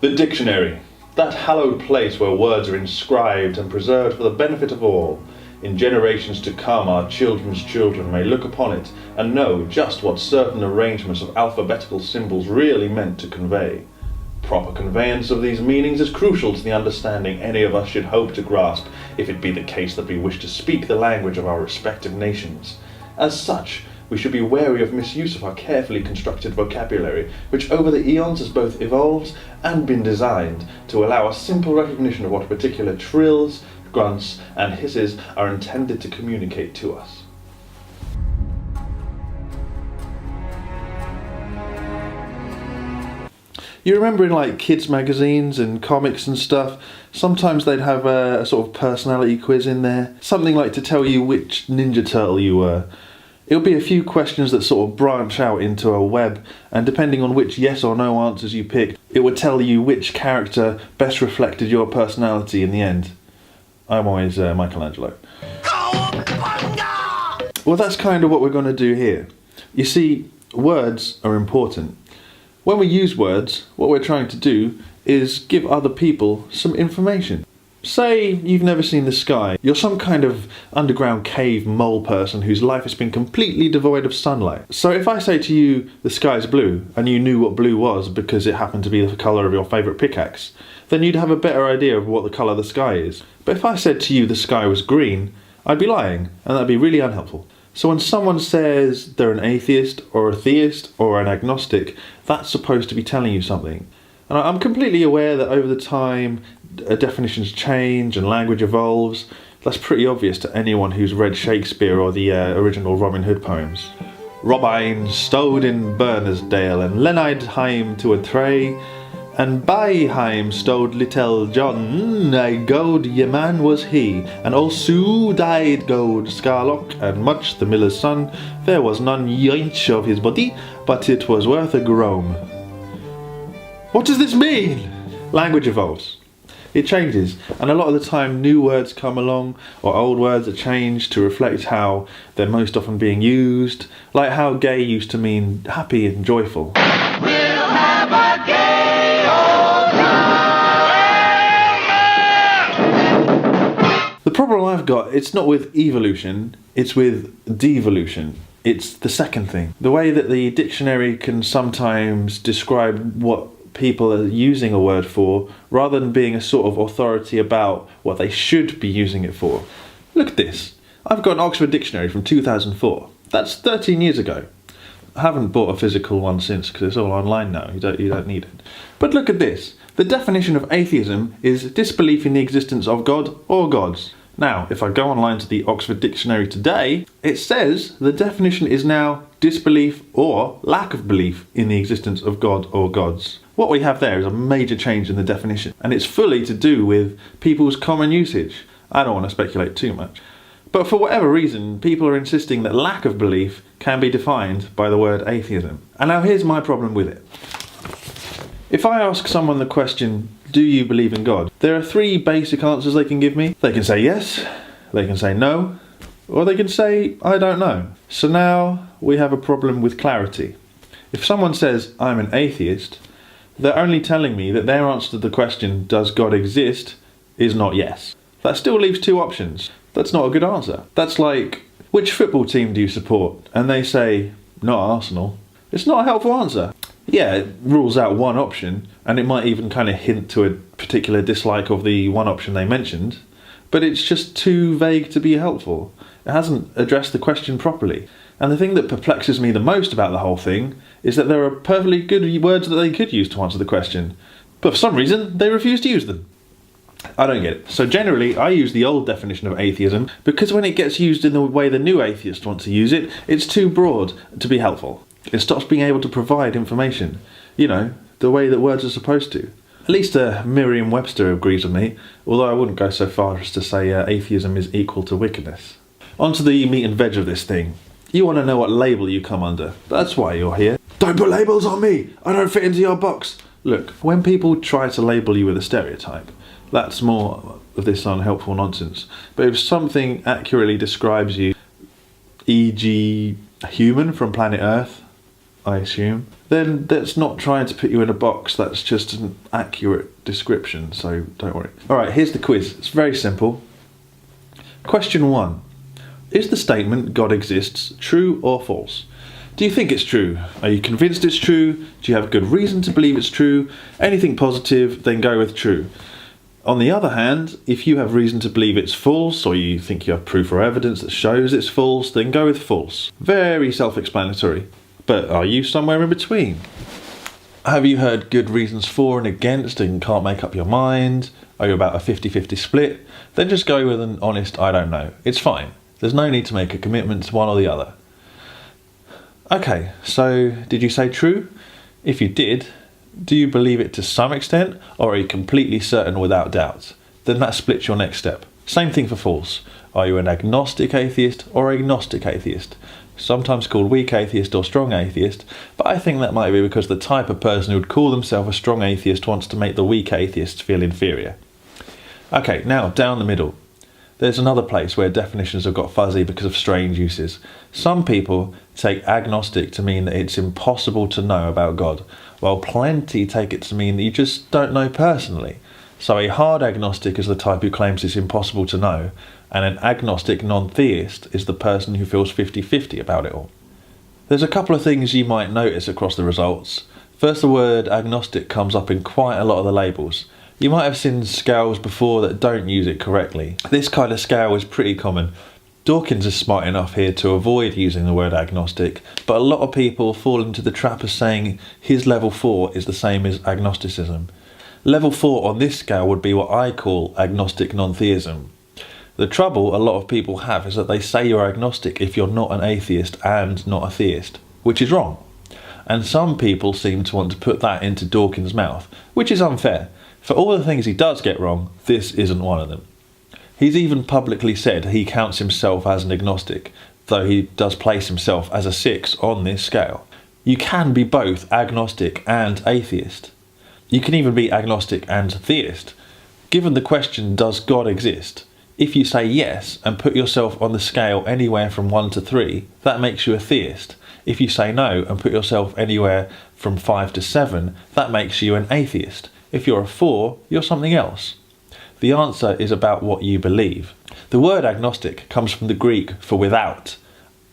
The dictionary. That hallowed place where words are inscribed and preserved for the benefit of all. In generations to come, our children's children may look upon it and know just what certain arrangements of alphabetical symbols really meant to convey. Proper conveyance of these meanings is crucial to the understanding any of us should hope to grasp, if it be the case that we wish to speak the language of our respective nations. As such, we should be wary of misuse of our carefully constructed vocabulary, which over the eons has both evolved and been designed to allow a simple recognition of what particular trills, grunts, and hisses are intended to communicate to us. You remember in like kids magazines and comics and stuff, sometimes they'd have a sort of personality quiz in there, something like to tell you which Ninja Turtle you were. It would be a few questions that sort of branch out into a web, and depending on which yes or no answers you picked, it would tell you which character best reflected your personality in the end. I'm always Michelangelo. Well, that's kind of what we're going to do here. You see, words are important. When we use words, what we're trying to do is give other people some information. Say you've never seen the sky. You're some kind of underground cave mole person whose life has been completely devoid of sunlight. So if I say to you, the sky's blue, and you knew what blue was because it happened to be the colour of your favourite pickaxe, then you'd have a better idea of what the colour of the sky is. But if I said to you the sky was green, I'd be lying, and that'd be really unhelpful. So when someone says they're an atheist, or a theist, or an agnostic, that's supposed to be telling you something. And I'm completely aware that over the time, definitions change and language evolves. That's pretty obvious to anyone who's read Shakespeare or the original Robin Hood poems. Robin stode in Bernersdale, and Leonard heim to a tray, and by heim stode little John, a good yeman was he, and also died good Scarlock, and much the miller's son, there was none inch of his body, but it was worth a groan. What does this mean? Language evolves. It changes, and a lot of the time new words come along, or old words are changed to reflect how they're most often being used, like how gay used to mean happy and joyful. We'll have a gay old time. The problem I've got, it's not with evolution, it's with devolution. It's the second thing. The way that the dictionary can sometimes describe what people are using a word for, rather than being a sort of authority about what they should be using it for. Look at this. I've got an Oxford Dictionary from 2004. That's 13 years ago. I haven't bought a physical one since because it's all online now. You don't need it. But look at this. The definition of atheism is disbelief in the existence of God or gods. Now, if I go online to the Oxford Dictionary today, it says the definition is now disbelief or lack of belief in the existence of God or gods. What we have there is a major change in the definition, and it's fully to do with people's common usage. I don't want to speculate too much. But for whatever reason, people are insisting that lack of belief can be defined by the word atheism. And now here's my problem with it. If I ask someone the question, do you believe in God? There are three basic answers they can give me. They can say yes, they can say no, or they can say, I don't know. So now we have a problem with clarity. If someone says, I'm an atheist, they're only telling me that their answer to the question, does God exist, is not yes. That still leaves two options. That's not a good answer. That's like, which football team do you support? And they say, not Arsenal. It's not a helpful answer. Yeah, it rules out one option, and it might even kind of hint to a particular dislike of the one option they mentioned, but it's just too vague to be helpful. It hasn't addressed the question properly. And the thing that perplexes me the most about the whole thing is that there are perfectly good words that they could use to answer the question, but for some reason they refuse to use them. I don't get it. So generally I use the old definition of atheism because when it gets used in the way the new atheists want to use it, it's too broad to be helpful. It stops being able to provide information, you know, the way that words are supposed to. At least Merriam-Webster agrees with me, although I wouldn't go so far as to say atheism is equal to wickedness. On to the meat and veg of this thing. You want to know what label you come under. That's why you're here. Don't put labels on me! I don't fit into your box! Look, when people try to label you with a stereotype, that's more of this unhelpful nonsense. But if something accurately describes you, e.g. a human from planet Earth, I assume, then that's not trying to put you in a box, that's just an accurate description, so don't worry. Alright, here's the quiz. It's very simple. Question 1. Is the statement God exists true or false? Do you think it's true? Are you convinced it's true? Do you have good reason to believe it's true? Anything positive, then go with true. On the other hand, if you have reason to believe it's false, or you think you have proof or evidence that shows it's false, then go with false. Very self-explanatory. But are you somewhere in between? Have you heard good reasons for and against and can't make up your mind? Are you about a 50-50 split? Then just go with an honest I don't know. It's fine. There's no need to make a commitment to one or the other. Okay, so did you say true? If you did, do you believe it to some extent, or are you completely certain without doubt? Then that splits your next step. Same thing for false. Are you an agnostic atheist or agnostic atheist? Sometimes called weak atheist or strong atheist, but I think that might be because the type of person who would call themselves a strong atheist wants to make the weak atheists feel inferior. Okay, now down the middle. There's another place where definitions have got fuzzy because of strange uses. Some people take agnostic to mean that it's impossible to know about God, while plenty take it to mean that you just don't know personally. So a hard agnostic is the type who claims it's impossible to know, and an agnostic non-theist is the person who feels 50-50 about it all. There's a couple of things you might notice across the results. First, the word agnostic comes up in quite a lot of the labels. You might have seen scales before that don't use it correctly. This kind of scale is pretty common. Dawkins is smart enough here to avoid using the word agnostic, but a lot of people fall into the trap of saying his level 4 is the same as agnosticism. Level 4 on this scale would be what I call agnostic non-theism. The trouble a lot of people have is that they say you're agnostic if you're not an atheist and not a theist, which is wrong. And some people seem to want to put that into Dawkins' mouth, which is unfair. For all the things he does get wrong, this isn't one of them. He's even publicly said he counts himself as an agnostic, though he does place himself as a 6 on this scale. You can be both agnostic and atheist. You can even be agnostic and theist. Given the question, does God exist? If you say yes and put yourself on the scale anywhere from 1 to 3, that makes you a theist. If you say no and put yourself anywhere from 5 to 7, that makes you an atheist. If you're a 4, you're something else. The answer is about what you believe. The word agnostic comes from the Greek for without,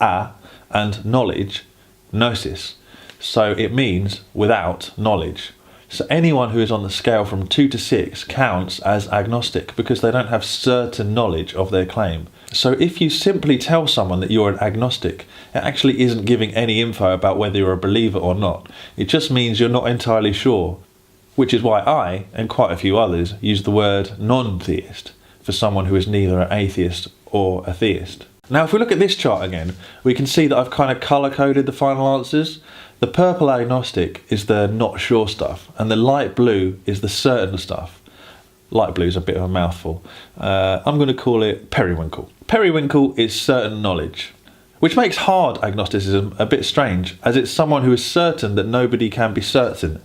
and knowledge, gnosis. So it means without knowledge. So anyone who is on the scale from 2 to 6 counts as agnostic because they don't have certain knowledge of their claim. So if you simply tell someone that you're an agnostic, it actually isn't giving any info about whether you're a believer or not. It just means you're not entirely sure. Which is why I, and quite a few others, use the word non-theist for someone who is neither an atheist or a theist. Now if we look at this chart again, we can see that I've kind of colour-coded the final answers. The purple agnostic is the not sure stuff, and the light blue is the certain stuff. Light blue is a bit of a mouthful. I'm going to call it periwinkle. Periwinkle is certain knowledge, which makes hard agnosticism a bit strange, as it's someone who is certain that nobody can be certain.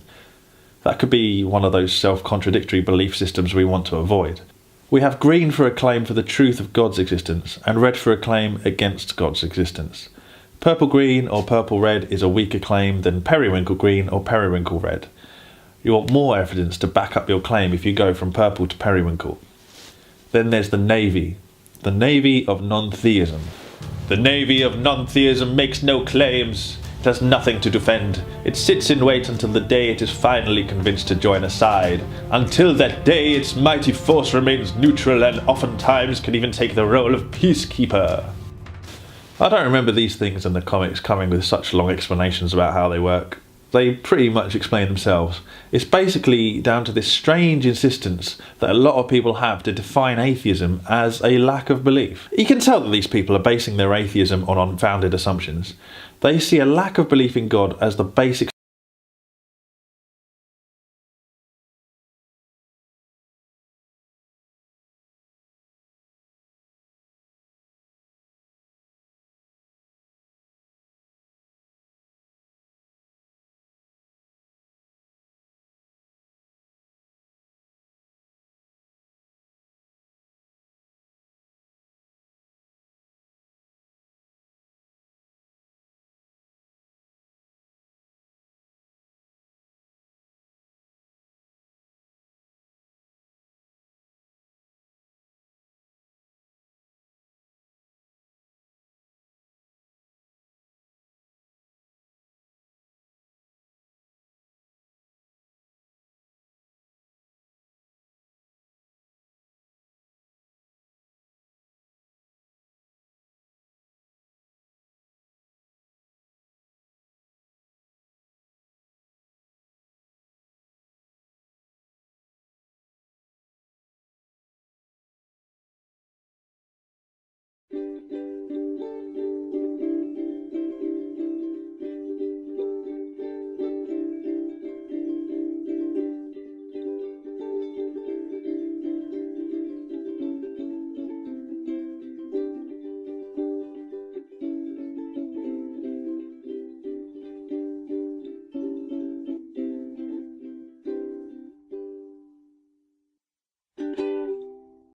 That could be one of those self-contradictory belief systems we want to avoid. We have green for a claim for the truth of God's existence, and red for a claim against God's existence. Purple green or purple red is a weaker claim than periwinkle green or periwinkle red. You want more evidence to back up your claim if you go from purple to periwinkle. Then there's the navy of non-theism. The navy of non-theism makes no claims. It has nothing to defend. It sits in wait until the day it is finally convinced to join a side. Until that day, its mighty force remains neutral and oftentimes can even take the role of peacekeeper. I don't remember these things in the comics coming with such long explanations about how they work. They pretty much explain themselves. It's basically down to this strange insistence that a lot of people have to define atheism as a lack of belief. You can tell that these people are basing their atheism on unfounded assumptions. They see a lack of belief in God as the basic